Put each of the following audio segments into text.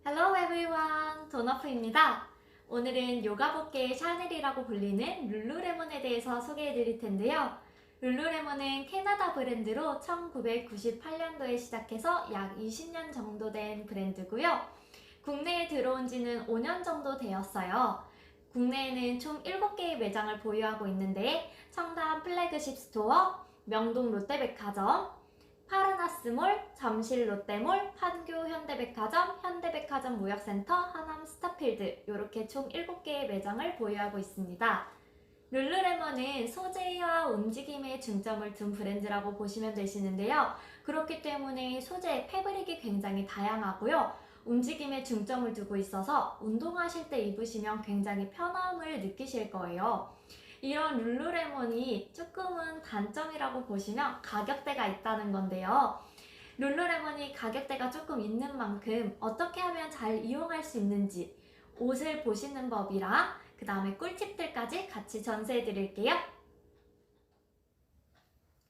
Hello everyone, 도너프입니다. 오늘은 요가복계의 샤넬이라고 불리는 룰루레몬에 대해서 소개해 드릴 텐데요. 룰루레몬은 캐나다 브랜드로 1998년도에 시작해서 약 20년 정도 된 브랜드고요. 국내에 들어온 지는 5년 정도 되었어요. 국내에는 총 7개의 매장을 보유하고 있는데 청담 플래그십 스토어, 명동 롯데백화점, 파르나스몰, 잠실 롯데몰, 판교 현대백화점, 현대백화점 무역센터, 하남 스타필드 이렇게 총 7개의 매장을 보유하고 있습니다. 룰루레몬은 소재와 움직임에 중점을 둔 브랜드라고 보시면 되시는데요. 그렇기 때문에 소재의 패브릭이 굉장히 다양하고요. 움직임에 중점을 두고 있어서 운동하실 때 입으시면 굉장히 편함을 느끼실 거예요. 이런 룰루레몬이 조금은 단점이라고 보시면 가격대가 있다는 건데요. 룰루레몬이 가격대가 조금 있는 만큼 어떻게 하면 잘 이용할 수 있는지 옷을 보시는 법이랑 그 다음에 꿀팁들까지 같이 전수해 드릴게요.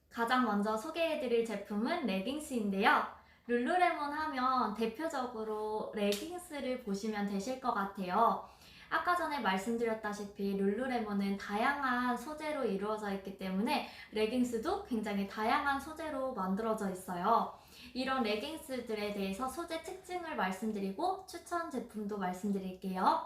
가장 먼저 소개해 드릴 제품은 레깅스인데요. 룰루레몬 하면 대표적으로 레깅스를 보시면 되실 것 같아요. 아까 전에 말씀드렸다시피 룰루레몬은 다양한 소재로 이루어져 있기 때문에 레깅스도 굉장히 다양한 소재로 만들어져 있어요. 이런 레깅스들에 대해서 소재 특징을 말씀드리고 추천 제품도 말씀드릴게요.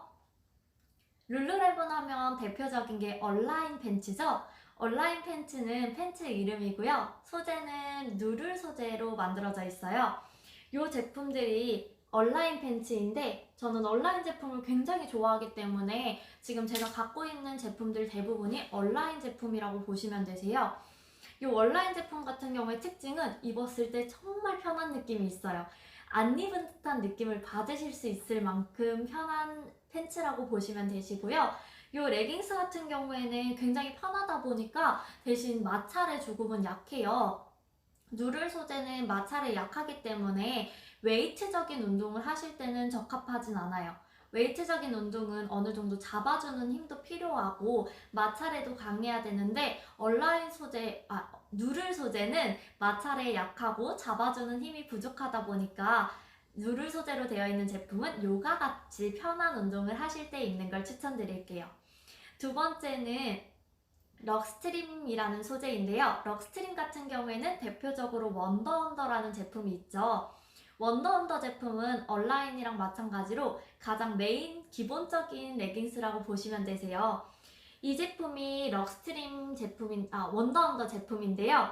룰루레몬 하면 대표적인 게 얼라인 팬츠죠. 얼라인 팬츠는 팬츠 이름이고요. 소재는 누를 소재로 만들어져 있어요. 이 제품들이 얼라인 팬츠인데 저는 얼라인 제품을 굉장히 좋아하기 때문에 지금 제가 갖고 있는 제품들 대부분이 얼라인 제품이라고 보시면 되세요. 이 얼라인 제품 같은 경우의 특징은 입었을 때 정말 편한 느낌이 있어요. 안 입은 듯한 느낌을 받으실 수 있을 만큼 편한 팬츠라고 보시면 되시고요. 이 레깅스 같은 경우에는 굉장히 편하다 보니까 대신 마찰의 조금은 약해요. 누를 소재는 마찰에 약하기 때문에 웨이트적인 운동을 하실 때는 적합하진 않아요. 웨이트적인 운동은 어느 정도 잡아주는 힘도 필요하고 마찰에도 강해야 되는데 누를 소재는 마찰에 약하고 잡아주는 힘이 부족하다 보니까 누를 소재로 되어 있는 제품은 요가같이 편한 운동을 하실 때 입는 걸 추천드릴게요. 두 번째는 럭스트림이라는 소재인데요. 럭스트림 같은 경우에는 대표적으로 원더언더라는 제품이 있죠. 원더언더 제품은 얼라인이랑 마찬가지로 가장 메인 기본적인 레깅스라고 보시면 되세요. 이 제품이 원더언더 제품인데요.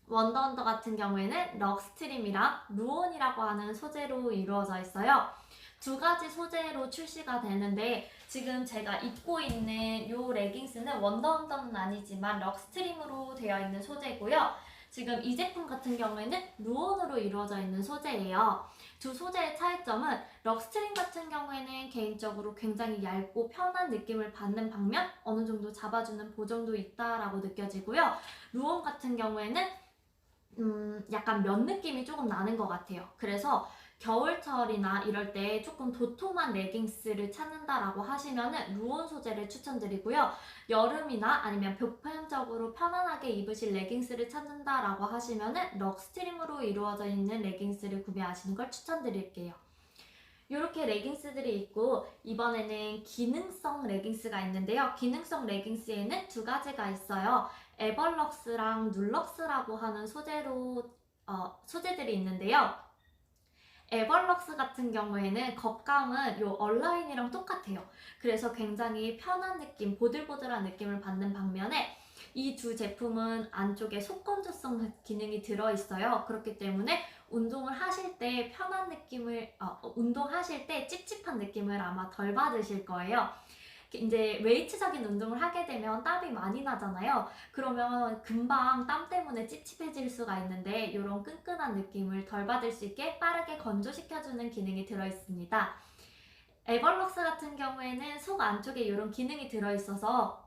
원더언더 같은 경우에는 럭스트림이랑 루온이라고 하는 소재로 이루어져 있어요. 두 가지 소재로 출시가 되는데 지금 제가 입고 있는 이 레깅스는 원더언더는 아니지만 럭스트림으로 되어 있는 소재고요. 지금 이 제품 같은 경우에는 루온으로 이루어져 있는 소재예요. 두 소재의 차이점은 럭스트림 같은 경우에는 개인적으로 굉장히 얇고 편한 느낌을 받는 반면 어느 정도 잡아주는 보정도 있다라고 느껴지고요. 루온 같은 경우에는 약간 면 느낌이 조금 나는 것 같아요. 그래서 겨울철이나 이럴 때 조금 도톰한 레깅스를 찾는다라고 하시면은 루온 소재를 추천드리고요. 여름이나 아니면 보편적으로 편안하게 입으실 레깅스를 찾는다라고 하시면은 럭스트림으로 이루어져 있는 레깅스를 구매하시는 걸 추천드릴게요. 이렇게 레깅스들이 있고 이번에는 기능성 레깅스가 있는데요. 기능성 레깅스에는 두 가지가 있어요. 에벌럭스랑 눌럭스라고 하는 소재들이 있는데요. 에벌럭스 같은 경우에는 겉감은 요 얼라인이랑 똑같아요. 그래서 굉장히 편한 느낌, 보들보들한 느낌을 받는 반면에 이 두 제품은 안쪽에 속건조성 기능이 들어있어요. 그렇기 때문에 운동을 하실 때 운동하실 때 찝찝한 느낌을 아마 덜 받으실 거예요. 이제 웨이트적인 운동을 하게 되면 땀이 많이 나잖아요. 그러면 금방 땀 때문에 찝찝해질 수가 있는데 이런 끈끈한 느낌을 덜 받을 수 있게 빠르게 건조시켜주는 기능이 들어있습니다. 에벌럭스 같은 경우에는 속 안쪽에 이런 기능이 들어있어서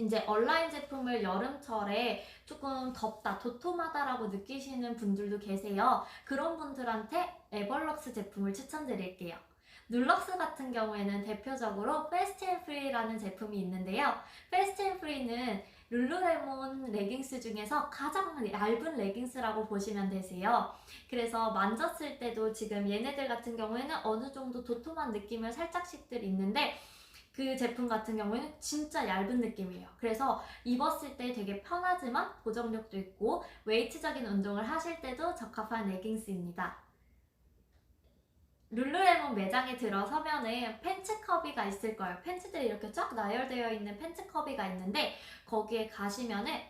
이제 얼라인 제품을 여름철에 조금 덥다, 도톰하다라고 느끼시는 분들도 계세요. 그런 분들한테 에벌럭스 제품을 추천드릴게요. 눌럭스 같은 경우에는 대표적으로 패스트 앤 프리라는 제품이 있는데요. 패스트 앤 프리는 룰루레몬 레깅스 중에서 가장 얇은 레깅스라고 보시면 되세요. 그래서 만졌을 때도 지금 얘네들 같은 경우에는 어느 정도 도톰한 느낌을 살짝씩들 있는데 그 제품 같은 경우에는 진짜 얇은 느낌이에요. 그래서 입었을 때 되게 편하지만 보정력도 있고 웨이트적인 운동을 하실 때도 적합한 레깅스입니다. 룰루레몬 매장에 들어서면은 팬츠 커비가 있을 거예요. 팬츠들이 이렇게 쫙 나열되어 있는 팬츠 커비가 있는데 거기에 가시면은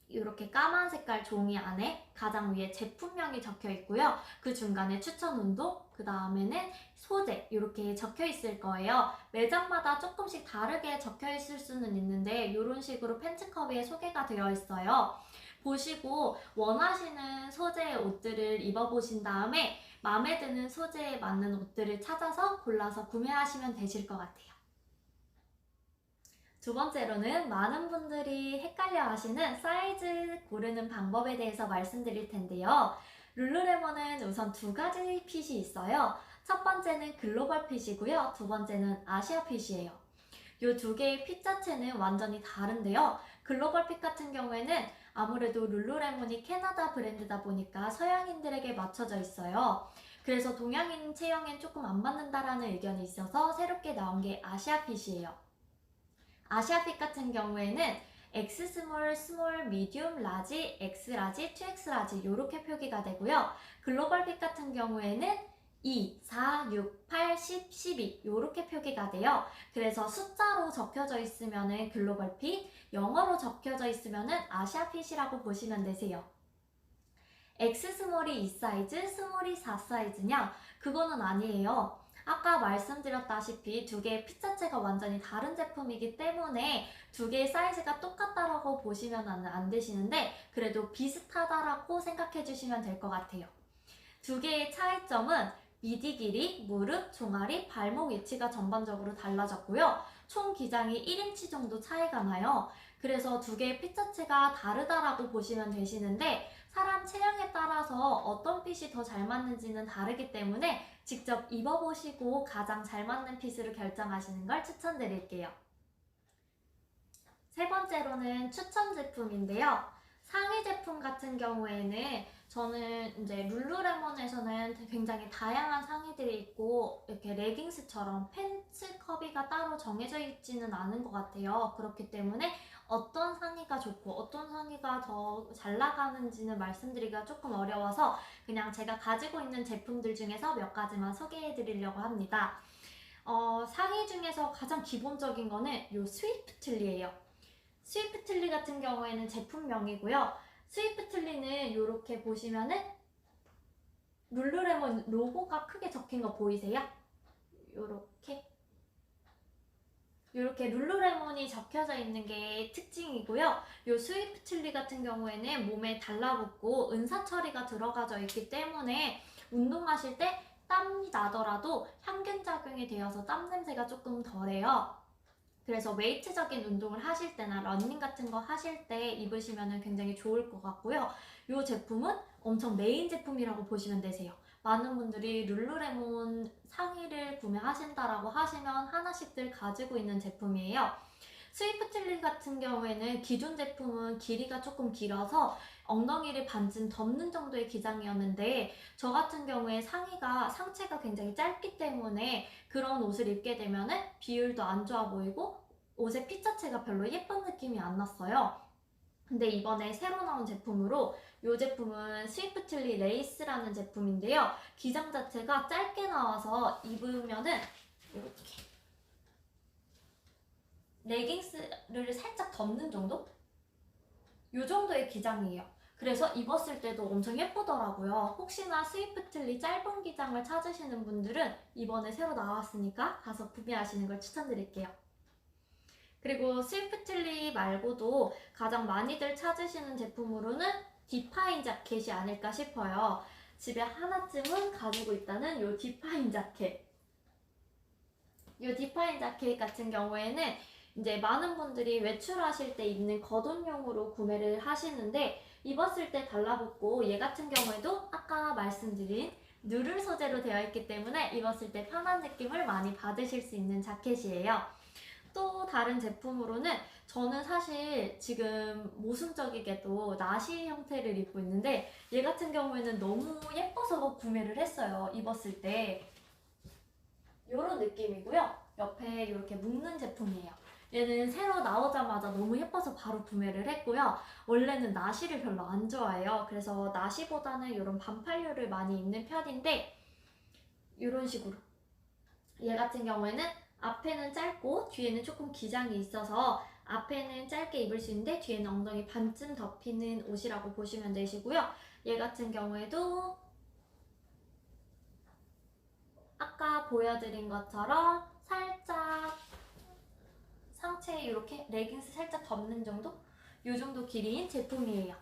이렇게 까만 색깔 종이 안에 가장 위에 제품명이 적혀 있고요. 그 중간에 추천 운동, 그 다음에는 소재 이렇게 적혀 있을 거예요. 매장마다 조금씩 다르게 적혀 있을 수는 있는데 이런 식으로 팬츠커비에 소개가 되어 있어요. 보시고 원하시는 소재의 옷들을 입어보신 다음에 마음에 드는 소재에 맞는 옷들을 찾아서 골라서 구매하시면 되실 것 같아요. 두 번째로는 많은 분들이 헷갈려 하시는 사이즈 고르는 방법에 대해서 말씀드릴 텐데요. 룰루레몬은 우선 두 가지 핏이 있어요. 첫 번째는 글로벌 핏이고요. 두 번째는 아시아 핏이에요. 이 두 개의 핏 자체는 완전히 다른데요. 글로벌 핏 같은 경우에는 아무래도 룰루레몬이 캐나다 브랜드다 보니까 서양인들에게 맞춰져 있어요. 그래서 동양인 체형엔 조금 안 맞는다라는 의견이 있어서 새롭게 나온 게 아시아 핏이에요. 아시아핏 같은 경우에는 X 스몰, 스몰, 미디움, 라지, X 라지, 2X 라지 이렇게 표기가 되고요. 글로벌 핏 같은 경우에는 2, 4, 6, 8, 10, 12 이렇게 표기가 돼요. 그래서 숫자로 적혀져 있으면 글로벌 핏, 영어로 적혀져 있으면 아시아 핏이라고 보시면 되세요. X 스몰이 2 사이즈, 스몰이 4 사이즈냐? 그거는 아니에요. 아까 말씀드렸다시피 두 개의 핏 자체가 완전히 다른 제품이기 때문에 두 개의 사이즈가 똑같다라고 보시면 안 되시는데 그래도 비슷하다라고 생각해 주시면 될 것 같아요. 두 개의 차이점은 미디 길이, 무릎, 종아리, 발목 위치가 전반적으로 달라졌고요. 총 기장이 1인치 정도 차이가 나요. 그래서 두 개의 핏 자체가 다르다라고 보시면 되시는데 사람 체형에 따라서 어떤 핏이 더 잘 맞는지는 다르기 때문에 직접 입어보시고 가장 잘 맞는 핏으로 결정하시는 걸 추천드릴게요. 세 번째로는 추천 제품인데요. 상의 제품 같은 경우에는 저는 이제 룰루레몬에서는 굉장히 다양한 상의들이 있고 이렇게 레깅스처럼 팬츠 커비가 따로 정해져 있지는 않은 것 같아요. 그렇기 때문에 어떤 상의가 좋고 어떤 상의가 더 잘 나가는지는 말씀드리기가 조금 어려워서 그냥 제가 가지고 있는 제품들 중에서 몇 가지만 소개해 드리려고 합니다. 상의 중에서 가장 기본적인 거는 이 스위프틀리예요. 스위프틀리 같은 경우에는 제품명이고요. 스위프틀리는 이렇게 보시면은 룰루레몬 로고가 크게 적힌 거 보이세요? 요렇게 룰루레몬이 적혀져 있는 게 특징이고요. 요 스위프틀리 같은 경우에는 몸에 달라붙고 은사 처리가 들어가져 있기 때문에 운동하실 때 땀이 나더라도 향균 작용이 되어서 땀 냄새가 조금 덜해요. 그래서 웨이트적인 운동을 하실 때나 러닝 같은 거 하실 때 입으시면 굉장히 좋을 것 같고요. 이 제품은 엄청 메인 제품이라고 보시면 되세요. 많은 분들이 룰루레몬 상의를 구매하신다라고 하시면 하나씩들 가지고 있는 제품이에요. 스위프틀리 같은 경우에는 기존 제품은 길이가 조금 길어서 엉덩이를 반쯤 덮는 정도의 기장이었는데 저 같은 경우에 상체가 굉장히 짧기 때문에 그런 옷을 입게 되면 비율도 안 좋아 보이고 옷의 핏 자체가 별로 예쁜 느낌이 안 났어요. 근데 이번에 새로 나온 제품으로 이 제품은 스위프틀리 레이스라는 제품인데요. 기장 자체가 짧게 나와서 입으면은 이렇게 레깅스를 살짝 덮는 정도? 이 정도의 기장이에요. 그래서 입었을 때도 엄청 예쁘더라고요. 혹시나 스위프틀리 짧은 기장을 찾으시는 분들은 이번에 새로 나왔으니까 가서 구매하시는 걸 추천드릴게요. 그리고 스위프틀리 말고도 가장 많이들 찾으시는 제품으로는 디파인 자켓이 아닐까 싶어요. 집에 하나쯤은 가지고 있다는 이 디파인 자켓. 이 디파인 자켓 같은 경우에는 이제 많은 분들이 외출하실 때 입는 겉옷용으로 구매를 하시는데 입었을 때 달라붙고 얘 같은 경우에도 아까 말씀드린 누를 소재로 되어 있기 때문에 입었을 때 편한 느낌을 많이 받으실 수 있는 자켓이에요. 또 다른 제품으로는 저는 사실 지금 모순적이게도 나시 형태를 입고 있는데 얘 같은 경우에는 너무 예뻐서 구매를 했어요. 입었을 때 이런 느낌이고요. 옆에 이렇게 묶는 제품이에요. 얘는 새로 나오자마자 너무 예뻐서 바로 구매를 했고요. 원래는 나시를 별로 안 좋아해요. 그래서 나시보다는 이런 반팔류를 많이 입는 편인데 이런 식으로 얘 같은 경우에는 앞에는 짧고 뒤에는 조금 기장이 있어서 앞에는 짧게 입을 수 있는데 뒤에는 엉덩이 반쯤 덮이는 옷이라고 보시면 되시고요. 얘 같은 경우에도 아까 보여드린 것처럼 살짝 상체에 이렇게 레깅스 살짝 덮는 정도? 이 정도 길이인 제품이에요.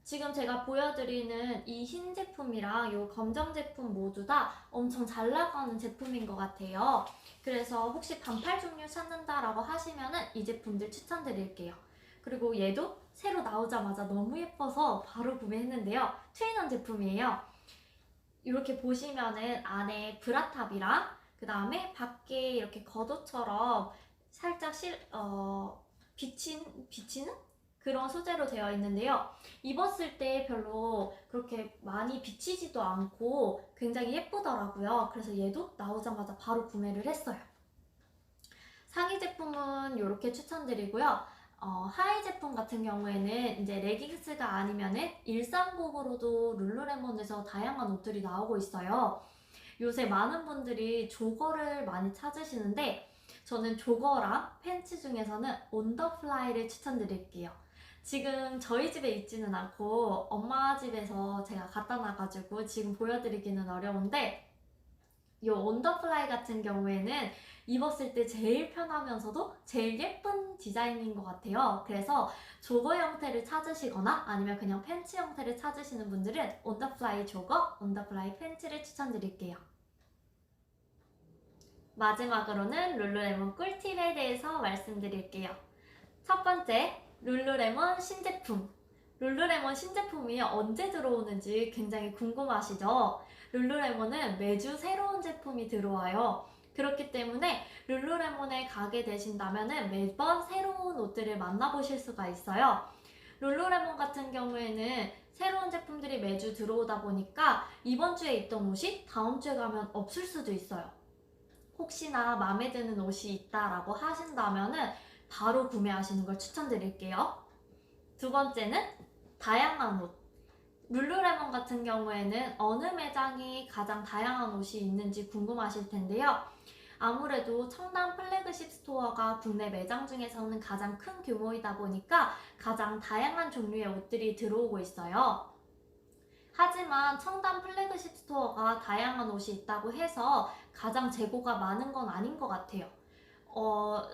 지금 제가 보여드리는 이 흰 제품이랑 이 검정 제품 모두 다 엄청 잘 나가는 제품인 것 같아요. 그래서 혹시 반팔 종류 찾는다라고 하시면은 이 제품들 추천드릴게요. 그리고 얘도 새로 나오자마자 너무 예뻐서 바로 구매했는데요. 트윈원 제품이에요. 이렇게 보시면은 안에 브라탑이랑 그 다음에 밖에 이렇게 겉옷처럼 살짝 비치는 그런 소재로 되어 있는데요. 입었을 때 별로 그렇게 많이 비치지도 않고 굉장히 예쁘더라고요. 그래서 얘도 나오자마자 바로 구매를 했어요. 상의 제품은 이렇게 추천드리고요. 하의 제품 같은 경우에는 이제 레깅스가 아니면은 일상복으로도 룰루레몬에서 다양한 옷들이 나오고 있어요. 요새 많은 분들이 조거를 많이 찾으시는데 저는 조거랑 팬츠 중에서는 온더플라이를 추천드릴게요. 지금 저희 집에 있지는 않고 엄마 집에서 제가 갖다 놔가지고 지금 보여드리기는 어려운데 이 온더플라이 같은 경우에는 입었을 때 제일 편하면서도 제일 예쁜 디자인인 것 같아요. 그래서 조거 형태를 찾으시거나 아니면 그냥 팬츠 형태를 찾으시는 분들은 온더플라이 조거, 온더플라이 팬츠를 추천드릴게요. 마지막으로는 룰루레몬 꿀팁에 대해서 말씀드릴게요. 첫 번째, 룰루레몬 신제품. 룰루레몬 신제품이 언제 들어오는지 굉장히 궁금하시죠? 룰루레몬은 매주 새로운 제품이 들어와요. 그렇기 때문에 룰루레몬에 가게 되신다면 매번 새로운 옷들을 만나보실 수가 있어요. 룰루레몬 같은 경우에는 새로운 제품들이 매주 들어오다 보니까 이번 주에 입던 옷이 다음 주에 가면 없을 수도 있어요. 혹시나 마음에 드는 옷이 있다라고 하신다면은 바로 구매하시는 걸 추천드릴게요. 두 번째는 다양한 옷. 룰루레몬 같은 경우에는 어느 매장이 가장 다양한 옷이 있는지 궁금하실 텐데요. 아무래도 청담 플래그십 스토어가 국내 매장 중에서는 가장 큰 규모이다 보니까 가장 다양한 종류의 옷들이 들어오고 있어요. 하지만 청담 플래그십 스토어가 다양한 옷이 있다고 해서 가장 재고가 많은 건 아닌 것 같아요.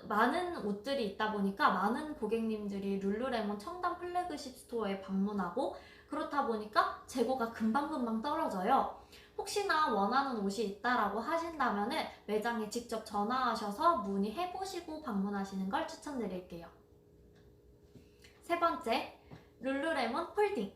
많은 옷들이 있다 보니까 많은 고객님들이 룰루레몬 청담 플래그십 스토어에 방문하고 그렇다 보니까 재고가 금방금방 떨어져요. 혹시나 원하는 옷이 있다라고 하신다면 매장에 직접 전화하셔서 문의해보시고 방문하시는 걸 추천드릴게요. 세 번째, 룰루레몬 홀딩.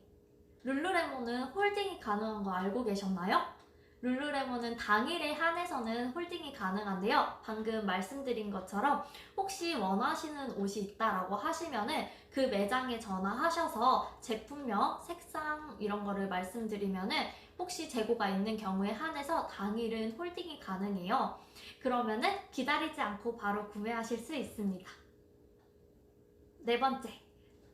룰루레몬은 홀딩이 가능한 거 알고 계셨나요? 룰루레몬은 당일에 한해서는 홀딩이 가능한데요. 방금 말씀드린 것처럼 혹시 원하시는 옷이 있다라고 하시면은 그 매장에 전화하셔서 제품명, 색상 이런 거를 말씀드리면은 혹시 재고가 있는 경우에 한해서 당일은 홀딩이 가능해요. 그러면은 기다리지 않고 바로 구매하실 수 있습니다. 네 번째.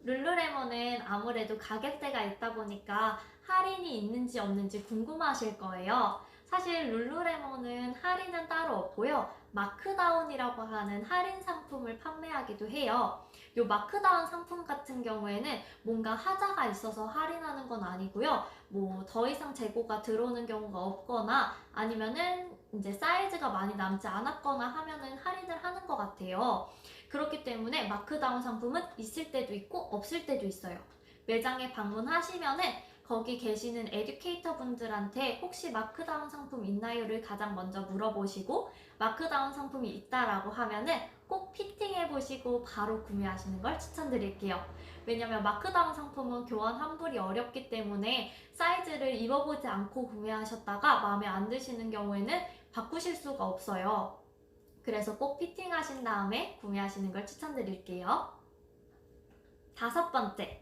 룰루레몬은 아무래도 가격대가 있다 보니까 할인이 있는지 없는지 궁금하실 거예요. 사실 룰루레몬은 할인은 따로 없고요. 마크다운이라고 하는 할인 상품을 판매하기도 해요. 이 마크다운 상품 같은 경우에는 뭔가 하자가 있어서 할인하는 건 아니고요. 뭐 더 이상 재고가 들어오는 경우가 없거나 아니면은 이제 사이즈가 많이 남지 않았거나 하면은 할인을 하는 것 같아요. 그렇기 때문에 마크다운 상품은 있을 때도 있고 없을 때도 있어요. 매장에 방문하시면은 거기 계시는 에듀케이터 분들한테 혹시 마크다운 상품 있나요를 가장 먼저 물어보시고 마크다운 상품이 있다라고 하면은 꼭 피팅해보시고 바로 구매하시는 걸 추천드릴게요. 왜냐면 마크다운 상품은 교환 환불이 어렵기 때문에 사이즈를 입어보지 않고 구매하셨다가 마음에 안 드시는 경우에는 바꾸실 수가 없어요. 그래서 꼭 피팅하신 다음에 구매하시는 걸 추천드릴게요. 5번째,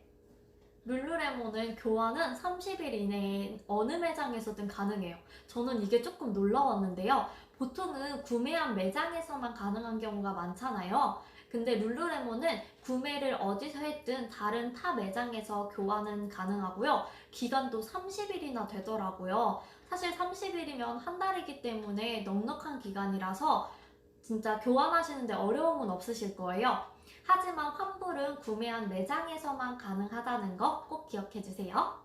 룰루레몬은 교환은 30일 이내에 어느 매장에서든 가능해요. 저는 이게 조금 놀라웠는데요. 보통은 구매한 매장에서만 가능한 경우가 많잖아요. 근데 룰루레몬은 구매를 어디서 했든 다른 타 매장에서 교환은 가능하고요. 기간도 30일이나 되더라고요. 사실 30일이면 한 달이기 때문에 넉넉한 기간이라서 진짜 교환하시는데 어려움은 없으실 거예요. 하지만 환불은 구매한 매장에서만 가능하다는 거 꼭 기억해 주세요.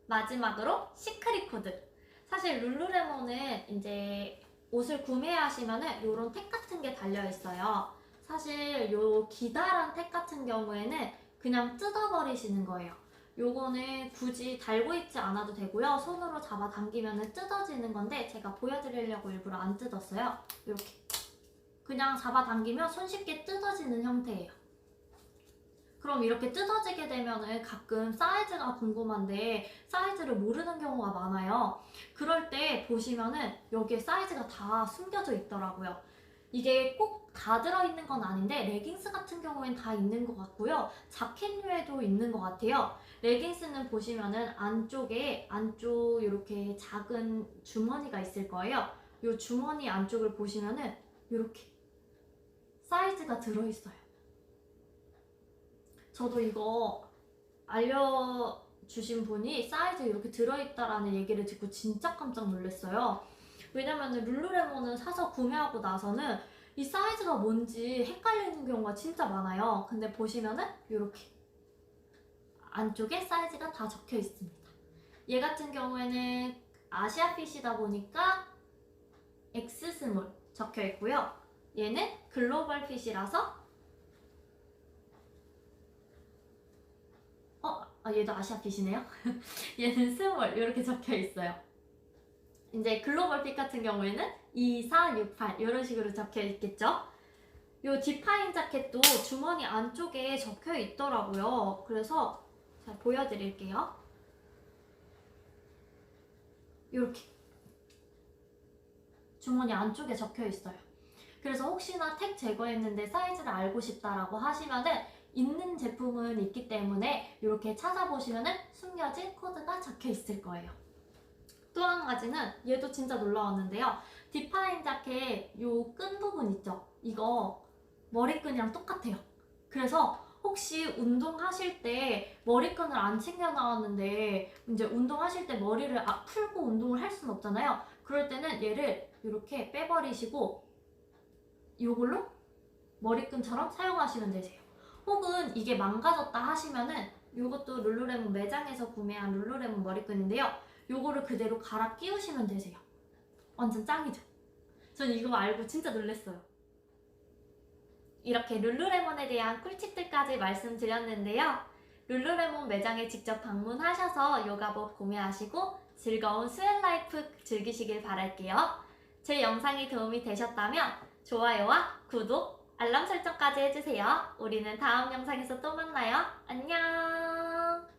마지막으로 시크릿 코드. 사실 룰루레몬은 이제 옷을 구매하시면은 이런 택 같은 게 달려 있어요. 사실 요 기다란 택 같은 경우에는 그냥 뜯어버리시는 거예요. 요거는 굳이 달고 있지 않아도 되고요. 손으로 잡아 당기면 뜯어지는 건데 제가 보여드리려고 일부러 안 뜯었어요. 이렇게 그냥 잡아 당기면 손쉽게 뜯어지는 형태예요. 그럼 이렇게 뜯어지게 되면은 가끔 사이즈가 궁금한데 사이즈를 모르는 경우가 많아요. 그럴 때 보시면은 여기에 사이즈가 다 숨겨져 있더라고요. 이게 꼭 다 들어있는 건 아닌데 레깅스 같은 경우엔 다 있는 것 같고요. 자켓류에도 있는 것 같아요. 레깅스는 보시면은 안쪽 이렇게 작은 주머니가 있을 거예요. 이 주머니 안쪽을 보시면은 이렇게 사이즈가 들어있어요. 저도 이거 알려주신 분이 사이즈 이렇게 들어있다라는 얘기를 듣고 진짜 깜짝 놀랐어요. 왜냐면 룰루레몬은 사서 구매하고 나서는 이 사이즈가 뭔지 헷갈리는 경우가 진짜 많아요. 근데 보시면은 이렇게 안쪽에 사이즈가 다 적혀 있습니다. 얘 같은 경우에는 아시아핏이다 보니까 X 스몰 적혀 있고요. 얘는 글로벌 핏이라서 얘도 아시아핏이네요. 얘는 스몰 이렇게 적혀 있어요. 이제 글로벌 핏 같은 경우에는 2, 4, 6, 8 이런 식으로 적혀 있겠죠. 요 디파인 자켓도 주머니 안쪽에 적혀 있더라고요. 그래서 자, 보여드릴게요. 이렇게 주머니 안쪽에 적혀 있어요. 그래서 혹시나 택 제거했는데 사이즈를 알고 싶다라고 하시면은 있는 제품은 있기 때문에 이렇게 찾아보시면은 숨겨진 코드가 적혀 있을 거예요. 또 한 가지는 얘도 진짜 놀라웠는데요. 디파인 자켓 요 끈 부분 있죠? 이거 머리끈이랑 똑같아요. 그래서 혹시 운동하실 때 머리끈을 안 챙겨 나왔는데 이제 운동하실 때 머리를 풀고 운동을 할 수는 없잖아요. 그럴 때는 얘를 이렇게 빼버리시고 이걸로 머리끈처럼 사용하시면 되세요. 혹은 이게 망가졌다 하시면은 이것도 룰루레몬 매장에서 구매한 룰루레몬 머리끈인데요. 요거를 그대로 갈아 끼우시면 되세요. 완전 짱이죠? 전 이거 알고 진짜 놀랐어요. 이렇게 룰루레몬에 대한 꿀팁들까지 말씀드렸는데요. 룰루레몬 매장에 직접 방문하셔서 요가복 구매하시고 즐거운 스웨트 라이프 즐기시길 바랄게요. 제 영상이 도움이 되셨다면 좋아요와 구독, 알람 설정까지 해주세요. 우리는 다음 영상에서 또 만나요. 안녕!